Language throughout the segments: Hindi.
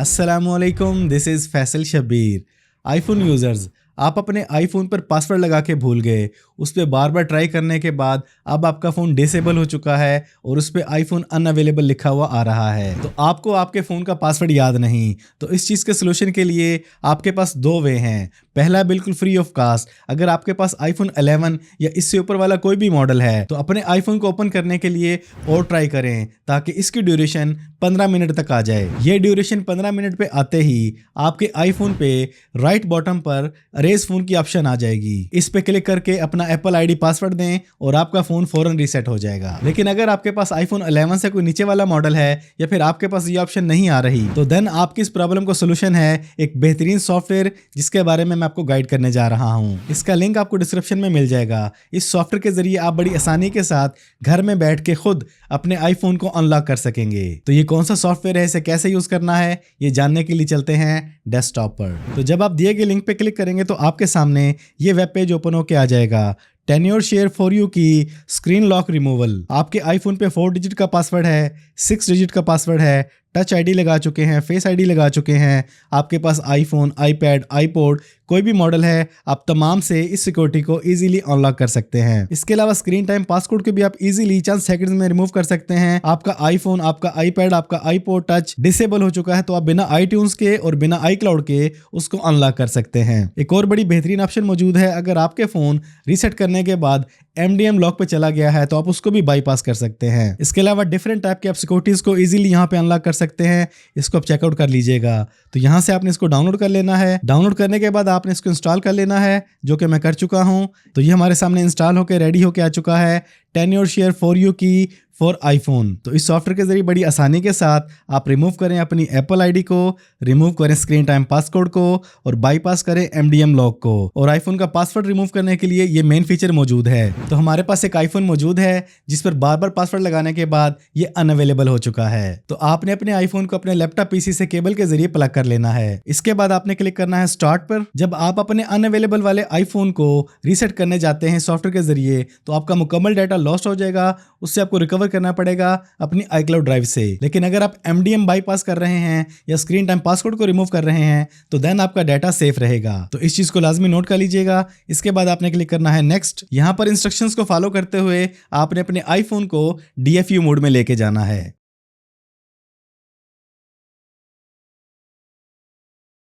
अस्सलामुअलैकुम, this is Faisal Shabbir. IPhone users, आप अपने आईफोन पर पासवर्ड लगा के भूल गए। उस पर बार बार ट्राई करने के बाद अब आपका फ़ोन डिसेबल हो चुका है और उस पर आईफोन अनअवेलेबल लिखा हुआ आ रहा है। तो आपको आपके फ़ोन का पासवर्ड याद नहीं, तो इस चीज़ के सोल्यूशन के लिए आपके पास दो वे हैं। पहला, बिल्कुल फ्री ऑफ कास्ट। अगर आपके पास आईफोन 11 या इससे ऊपर वाला कोई भी मॉडल है तो अपने आईफोन को ओपन करने के लिए और ट्राई करें ताकि इसकी ड्यूरेशन 15 मिनट तक आ जाए। ये ड्यूरेशन 15 मिनट पे आते ही आपके आईफोन पे राइट बॉटम पर अरेज फोन की ऑप्शन आ जाएगी। इस पे क्लिक करके अपना एप्पल आईडी पासवर्ड दें और आपका फोन फौरन रीसेट हो जाएगा। लेकिन अगर आपके पास आईफोन 11 से कोई नीचे वाला मॉडल है या फिर आपके पास ये ऑप्शन नहीं आ रही, तो देन आपकी इस प्रॉब्लम का सोल्यूशन है एक बेहतरीन सॉफ्टवेयर जिसके बारे में मैं आपको गाइड करने जा रहा हूँ। इसका लिंक आपको डिस्क्रिप्शन में मिल जाएगा। इस सॉफ्टवेयर के जरिए आप बड़ी आसानी के साथ घर में बैठ के खुद अपने आईफोन को अनलॉक कर सकेंगे। तो ये कौन सा सॉफ्टवेयर है, इसे कैसे यूज करना है, ये जानने के लिए चलते हैं डेस्कटॉप पर। तो जब आप दिए गए लिंक पे क्लिक करेंगे तो आपके सामने ये वेब पेज ओपन होके आ जाएगा। टेन्योर शेयर फॉर यू की स्क्रीन लॉक रिमूवल। आपके आईफोन पे 4 डिजिट का पासवर्ड है, 6 डिजिट का पासवर्ड है, टच आईडी लगा चुके हैं, फेस आईडी लगा चुके हैं। आपके पास आईफोन, आईपैड, आईपॉड कोई भी मॉडल है, आप तमाम से इस सिक्योरिटी को इजीली अनलॉक कर सकते हैं। इसके अलावा स्क्रीन टाइम पासकोड को भी आप इजीली चंद सेकंड्स में रिमूव कर सकते हैं। आपका आईफोन, आपका आईपैड, आपका आईपॉड टच डिसेबल हो चुका है तो आप बिना आईट्यून्स के और बिना आईक्लाउड के उसको अनलॉक कर सकते हैं। एक और बड़ी बेहतरीन ऑप्शन मौजूद है। अगर आपके फोन रीसेट करने के बाद MDM लॉक पे चला गया है तो आप उसको भी बाईपास कर सकते हैं। इसके अलावा डिफरेंट टाइप के आप सिक्योरिटीज को इजीली यहाँ पे अनलॉक कर सकते हैं। इसको आप चेकआउट कर लीजिएगा। तो यहाँ से आपने इसको डाउनलोड कर लेना है। डाउनलोड करने के बाद आपने इसको इंस्टॉल कर लेना है, जो कि मैं कर चुका हूँ। तो ये हमारे सामने इंस्टॉल होकर रेडी होके आ चुका है। टेन्योर शेयर फॉर यू की फॉर आईफोन। तो इस सॉफ्टवेयर के जरिए बड़ी आसानी के साथ आप रिमूव करें अपनी एप्पल आईडी को, रिमूव करें स्क्रीन टाइम पासकोड को और बाईपास करें MDM लॉक को। और आईफोन का पासवर्ड रिमूव करने के लिए ये मेन फीचर मौजूद है। तो हमारे पास एक आईफोन मौजूद है जिस पर बार बार पासवर्ड लगाने के बाद ये अनअवेलेबल हो चुका है। तो आपने अपने आईफोन को अपने लैपटॉप PC से केबल के जरिए प्लग कर लेना है। इसके बाद आपने क्लिक करना है स्टार्ट पर। जब आप अपने अनअवेलेबल वाले आईफोन को रीसेट करने जाते हैं सॉफ्टवेयर के जरिए तो आपका मुकम्मल डाटा लॉस्ट हो जाएगा। उससे आपको रिकवर करना पड़ेगा अपनी iCloud ड्राइव से। लेकिन अगर आप MDM बाईपास कर रहे हैं या स्क्रीन टाइम पासवर्ड को रिमूव कर रहे हैं तो देन आपका डाटा सेफ रहेगा। तो इस चीज को लाजमी नोट कर लीजिएगा। इसके बाद आपने क्लिक करना है नेक्स्ट। यहाँ पर इंस्ट्रक्शंस को फॉलो करते हुए आपने अपने आईफोन को DFU मोड में लेके जाना है।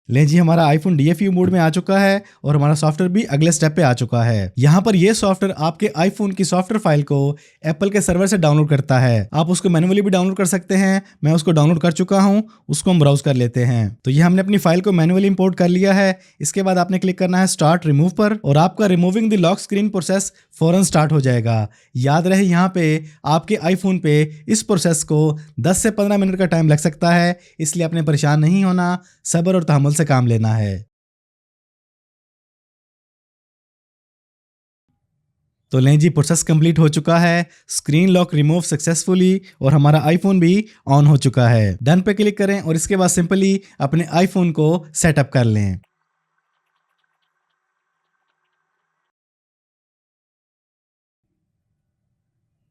ले जी, हमारा आईफोन DFU मोड में आ चुका है और हमारा सॉफ्टवेयर भी अगले स्टेप पे आ चुका है। यहाँ पर ये सॉफ्टवेयर आपके आईफोन की सॉफ्टवेयर फाइल को एप्पल के सर्वर से डाउनलोड करता है। आप उसको मैन्युअली भी डाउनलोड कर सकते हैं। मैं उसको डाउनलोड कर चुका हूँ, उसको हम ब्राउज कर लेते हैं। तो ये हमने अपनी फाइल को मैन्युअली इंपोर्ट कर लिया है। इसके बाद आपने क्लिक करना है स्टार्ट रिमूव पर और आपका removing the lock screen process फौरन स्टार्ट हो जाएगा। याद रहे, यहाँ पे आपके आईफोन पे इस प्रोसेस को 10 से 15 मिनट का टाइम लग सकता है, इसलिए आपने परेशान नहीं होना, सब्र और तहम्मुल से काम लेना है। तो लें जी, प्रोसेस कंप्लीट हो चुका है। स्क्रीन लॉक रिमूव सक्सेसफुली और हमारा आईफोन भी ऑन हो चुका है। डन पे क्लिक करें और इसके बाद सिंपली अपने आईफोन को सेटअप कर लें।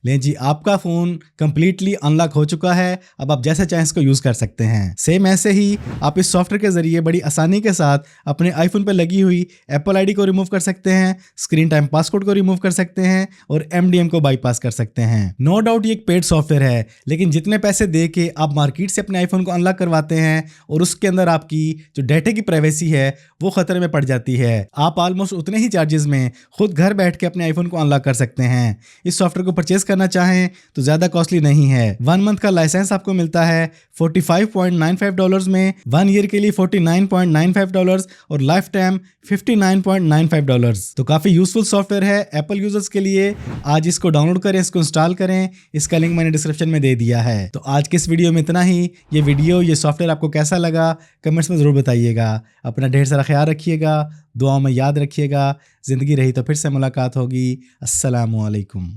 लें जी, आपका फ़ोन कंप्लीटली अनलॉक हो चुका है। अब आप जैसे चाहें इसको यूज़ कर सकते हैं। सेम ऐसे ही आप इस सॉफ्टवेयर के ज़रिए बड़ी आसानी के साथ अपने आईफोन पर लगी हुई एप्पल आईडी को रिमूव कर सकते हैं, स्क्रीन टाइम पासकोड को रिमूव कर सकते हैं और MDM को बाईपास कर सकते हैं। नो डाउट ये एक पेड सॉफ्टवेयर है, लेकिन जितने पैसे दे के आप मार्केट से अपने आईफोन को अनलॉक करवाते हैं और उसके अंदर आपकी जो डाटा की प्राइवेसी है वो खतरे में पड़ जाती है। आप ऑलमोस्ट उतने ही चार्जेस में खुद घर बैठ के अपने आईफोन को अनलॉक कर सकते हैं। इस सॉफ्टवेयर को परचेज करना चाहें तो ज्यादा कॉस्टली नहीं है। 1 मंथ का लाइसेंस आपको मिलता है $45.95 में, 1 ईयर के लिए $49.95 और लाइफ टाइम $59.95। तो काफी यूजफुल सॉफ्टवेयर है एप्पल यूजर्स के लिए। आज इसको डाउनलोड करें, इसको इंस्टॉल करें। इसका लिंक मैंने डिस्क्रिप्शन में दे दिया है। तो आज के इस वीडियो में इतना ही। ये सॉफ्टवेयर आपको कैसा लगा कमेंट्स में जरूर बताइएगा। अपना ढेर सारा ख्याल रखिएगा, दुआओं में याद रखिएगा। जिंदगी रही तो फिर से मुलाकात होगी। अस्सलामु अलैकुम।